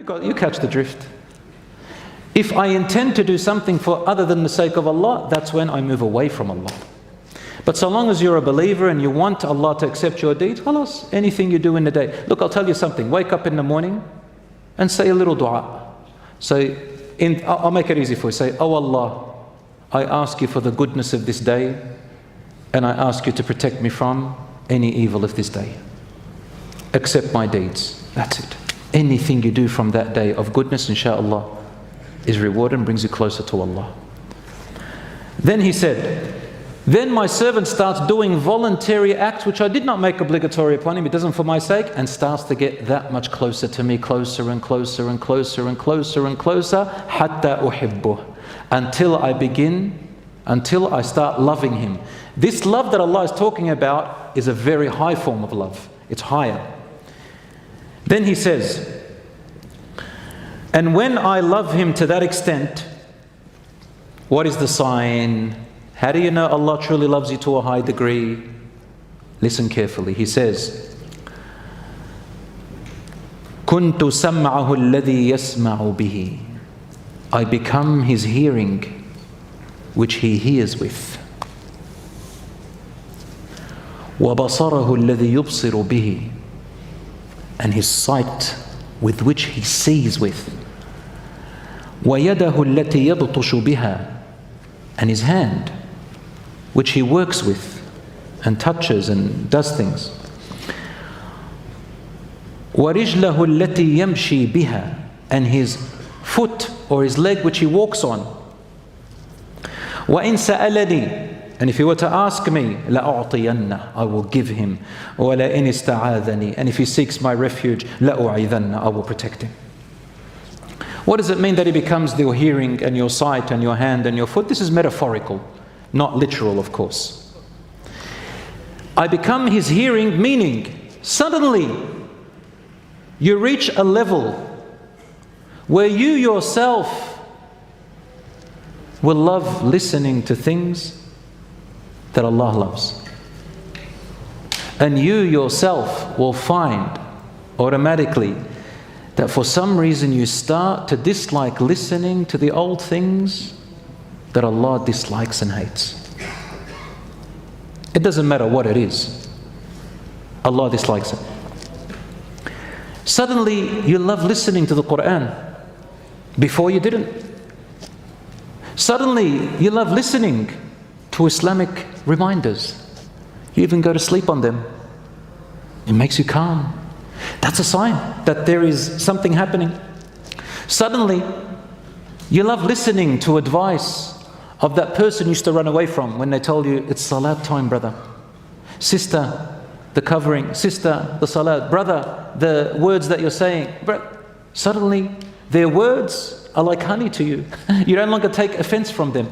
You catch the drift. If I intend to do something for other than the sake of Allah, that's when I move away from Allah. But so long as you're a believer and you want Allah to accept your deeds, khalas, anything you do in the day. Look, I'll tell you something. Wake up in the morning and say a little dua. I'll make it easy for you. Say, oh Allah, I ask you for the goodness of this day, and I ask you to protect me from any evil of this day. Accept my deeds. That's it. Anything you do from that day of goodness, inshaAllah, is rewarded and brings you closer to Allah. Then he said, then my servant starts doing voluntary acts which I did not make obligatory upon him. He does them for my sake, and starts to get that much closer to me, closer and closer and closer and closer and closer, hatta uhibbuh, until I start loving him. This love that Allah is talking about is a very high form of love. It's higher. Then he says, and when I love him to that extent, what is the sign? How do you know Allah truly loves you to a high degree? Listen carefully. He says, كُنْتُ سَمْعَهُ الَّذِي يَسْمَعُ بِهِ, I become his hearing which he hears with. وَبَصَرَهُ الَّذِي يُبْصِرُ بِهِ, and his sight with which he sees with. وَيَدَهُ الَّتِي يَبْطُشُ بِهَا, and his hand which he works with and touches and does things. وَرِجْلَهُ الَّتِي يَمْشِي بِهَا, and his foot or his leg which he walks on. وَإِن سَأَلَنِي, and if he were to ask me, لَأُعْطِيَنَّ, I will give him. وَلَئِنِ اسْتَعَاذَنِي, and if he seeks my refuge, لَأُعِذَنَّ, I will protect him. What does it mean that he becomes your hearing and your sight and your hand and your foot? This is metaphorical, not literal, of course. I become his hearing, meaning suddenly you reach a level where you yourself will love listening to things that Allah loves. And you yourself will find automatically that for some reason you start to dislike listening to the old things that Allah dislikes and hates. It doesn't matter what it is. Allah dislikes it. Suddenly you love listening to the Quran. Before you didn't. Suddenly you love listening to Islamic reminders. You even go to sleep on them. It makes you calm. That's a sign that there is something happening. Suddenly you love listening to advice of that person you used to run away from when they told you, it's salat time, brother. Sister, the covering. Sister, the salat. Brother, the words that you're saying. Suddenly their words are like honey to you. You no longer take offense from them.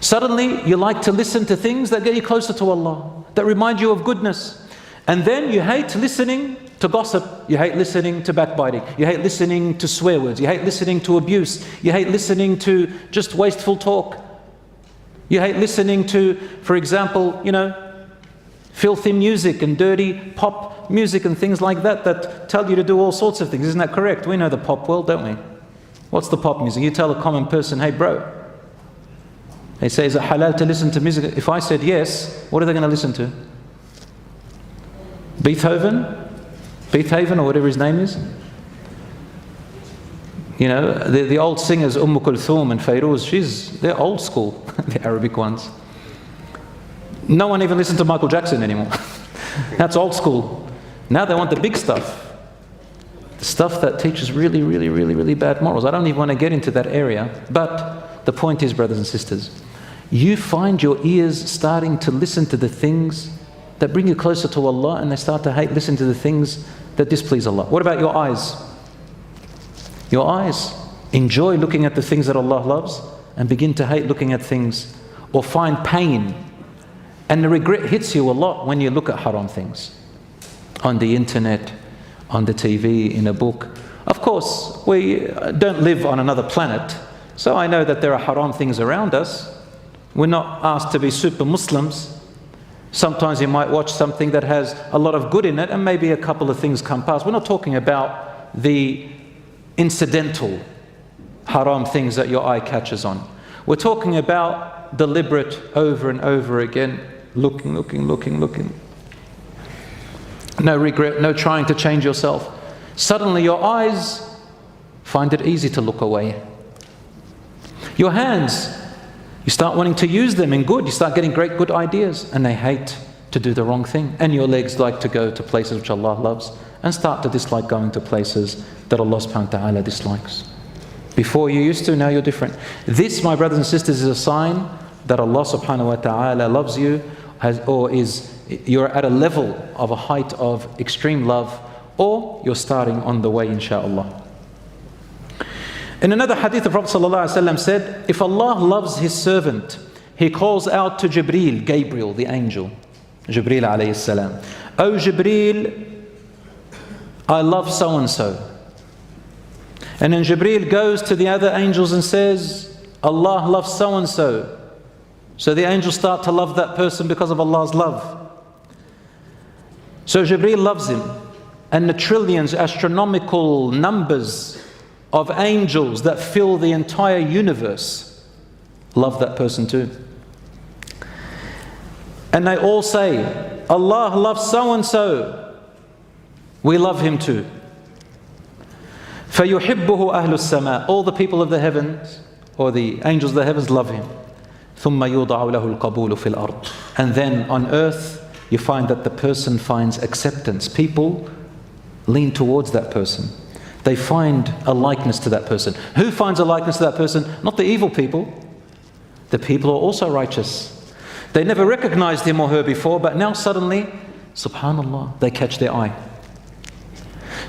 Suddenly you like to listen to things that get you closer to Allah, that remind you of goodness. And then you hate listening to gossip. You hate listening to backbiting. You hate listening to swear words. You hate listening to abuse. You hate listening to just wasteful talk. You hate listening to, for example, filthy music and dirty pop music and things like that that tell you to do all sorts of things. Isn't that correct? We know the pop world, don't we? What's the pop music? You tell a common person, hey bro, they say, is it halal to listen to music? If I said yes, what are they going to listen to? Beethoven or whatever his name is. The old singers, Kulthum and Fairuz, they're old school, the Arabic ones. No one even listens to Michael Jackson anymore. That's old school. Now they want the big stuff. The stuff that teaches really, really, really, really bad morals. I don't even want to get into that area. But the point is, brothers and sisters, you find your ears starting to listen to the things that bring you closer to Allah, and they start to listen to the things that displease Allah. What about your eyes? Your eyes enjoy looking at the things that Allah loves and begin to hate looking at things or find pain. And the regret hits you a lot when you look at haram things. On the internet, on the TV, in a book. Of course, we don't live on another planet, so I know that there are haram things around us. We're not asked to be super Muslims. Sometimes you might watch something that has a lot of good in it and maybe a couple of things come past. We're not talking about the incidental haram things that your eye catches on. We're talking about deliberate, over and over again, looking. No regret, no trying to change yourself. Suddenly your eyes find it easy to look away. Your hands, you start wanting to use them in good. You start getting great good ideas, and they hate to do the wrong thing. And your legs like to go to places which Allah loves, and start to dislike going to places that Allah subhanahu wa ta'ala dislikes. Before you used to, now you're different. This, my brothers and sisters, is a sign that Allah subhanahu wa ta'ala loves you, you're at a level of a height of extreme love, or you're starting on the way, inshaAllah. In another hadith, the Prophet ﷺ said, if Allah loves His servant, He calls out to Jibreel, Gabriel, the angel, Jibreel alayhi salam, "O Jibreel, I love so-and-so." And then Jibreel goes to the other angels and says, Allah loves so-and-so. So the angels start to love that person because of Allah's love. So Jibreel loves him. And the trillions, astronomical numbers of angels that fill the entire universe love that person too. And they all say, Allah loves so-and-so. We love him too. فَيُحِبُّهُ أَهْلُ السَّمَاءِ. All the people of the heavens, or the angels of the heavens, love him. ثُمَّ يُوضَعُ لَهُ الْقَبُولُ فِي الْأَرْضِ. And then on earth, you find that the person finds acceptance. People lean towards that person. They find a likeness to that person. Who finds a likeness to that person? Not the evil people. The people are also righteous. They never recognized him or her before, but now suddenly, subhanallah, they catch their eye.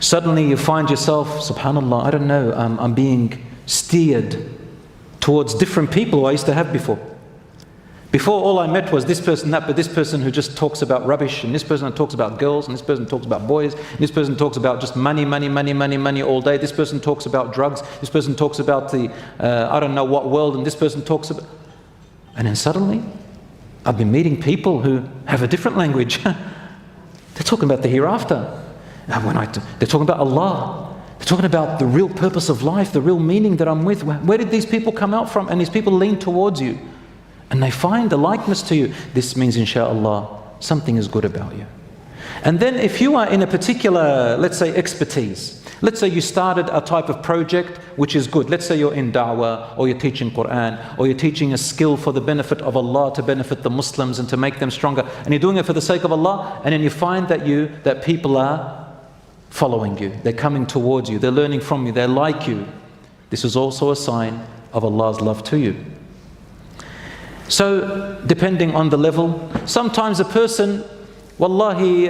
Suddenly you find yourself, subhanallah, I don't know, I'm being steered towards different people who I used to have before. Before, all I met was this person, that, but this person who just talks about rubbish, and this person who talks about girls, and this person talks about boys, and this person talks about just money all day. This person talks about drugs. This person talks about the, I don't know what world, and this person talks about... And then suddenly, I've been meeting people who have a different language. They're talking about the hereafter. They're talking about Allah. They're talking about the real purpose of life, the real meaning that I'm with. Where did these people come out from? And these people lean towards you. And they find a likeness to you. This means, inshaAllah, something is good about you. And then if you are in a particular, let's say, expertise, let's say you started a type of project which is good. Let's say you're in da'wah, or you're teaching Quran, or you're teaching a skill for the benefit of Allah, to benefit the Muslims and to make them stronger. And you're doing it for the sake of Allah, and then you find that people are following you. They're coming towards you. They're learning from you. They like you. This is also a sign of Allah's love to you. So, depending on the level, sometimes a person, wallahi,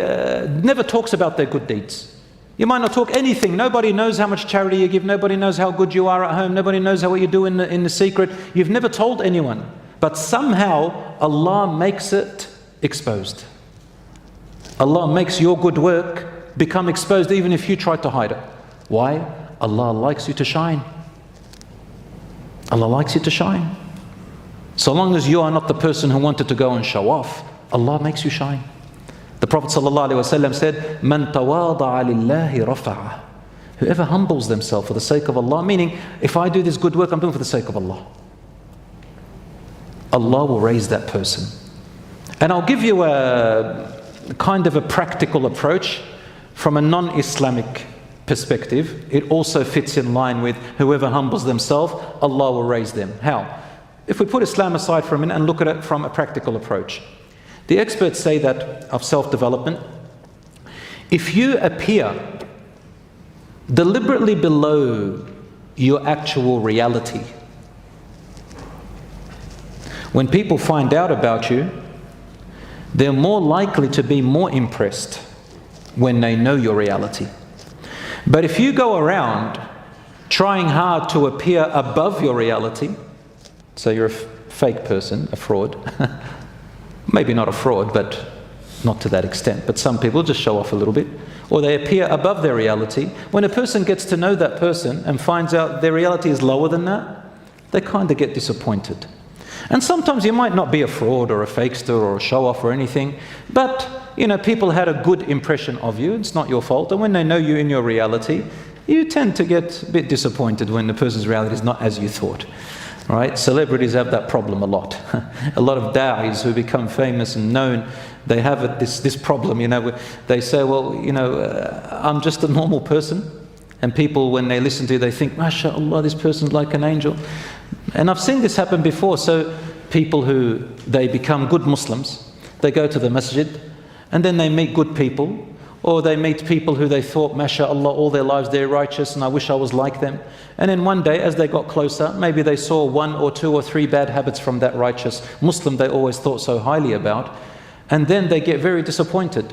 never talks about their good deeds. You might not talk anything. Nobody knows how much charity you give. Nobody knows how good you are at home. Nobody knows what you do in the secret. You've never told anyone. But somehow, Allah makes it exposed. Allah makes your good work become exposed even if you try to hide it. Why? Allah likes you to shine. Allah likes you to shine. So long as you are not the person who wanted to go and show off, Allah makes you shine. The Prophet ﷺ said, "Man tawada'a lillahi rafa'ah." Whoever humbles themselves for the sake of Allah, meaning, if I do this good work, I'm doing it for the sake of Allah. Allah will raise that person. And I'll give you a kind of a practical approach from a non-Islamic perspective. It also fits in line with whoever humbles themselves, Allah will raise them. How? If we put Islam aside for a minute and look at it from a practical approach. The experts say that of self-development, if you appear deliberately below your actual reality, when people find out about you, they're more likely to be more impressed when they know your reality. But if you go around trying hard to appear above your reality, so you're a fake person, a fraud, maybe not a fraud, but not to that extent, but some people just show off a little bit, or they appear above their reality. When a person gets to know that person and finds out their reality is lower than that, they kind of get disappointed. And sometimes you might not be a fraud or a fakester or a show-off or anything, but people had a good impression of you. It's not your fault. And when they know you in your reality, you tend to get a bit disappointed when the person's reality is not as you thought. Right? Celebrities have that problem a lot. A lot of da'is who become famous and known, they have this problem, they say, well, I'm just a normal person. And people, when they listen to you, they think, MashaAllah, this person's like an angel. And I've seen this happen before. So people they become good Muslims, they go to the masjid, and then they meet good people, or they meet people who they thought, MashaAllah, all their lives they're righteous and I wish I was like them. And then one day, as they got closer, maybe they saw 1 or 2 or 3 bad habits from that righteous Muslim they always thought so highly about. And then they get very disappointed.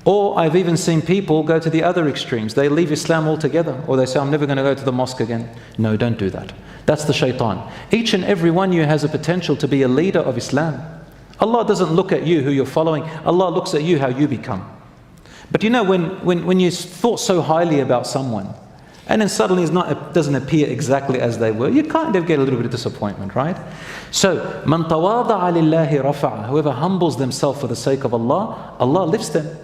Or I've even seen people go to the other extremes. They leave Islam altogether. Or they say, I'm never going to go to the mosque again. No, don't do that. That's the shaitan. Each and every one of you has a potential to be a leader of Islam. Allah doesn't look at you who you're following. Allah looks at you how you become. But when you thought so highly about someone, and then suddenly it doesn't appear exactly as they were, you kind of get a little bit of disappointment, right? So, مَنْ تَوَاضَعَ لِلَّهِ رَفَعَ. Whoever humbles themselves for the sake of Allah, Allah lifts them.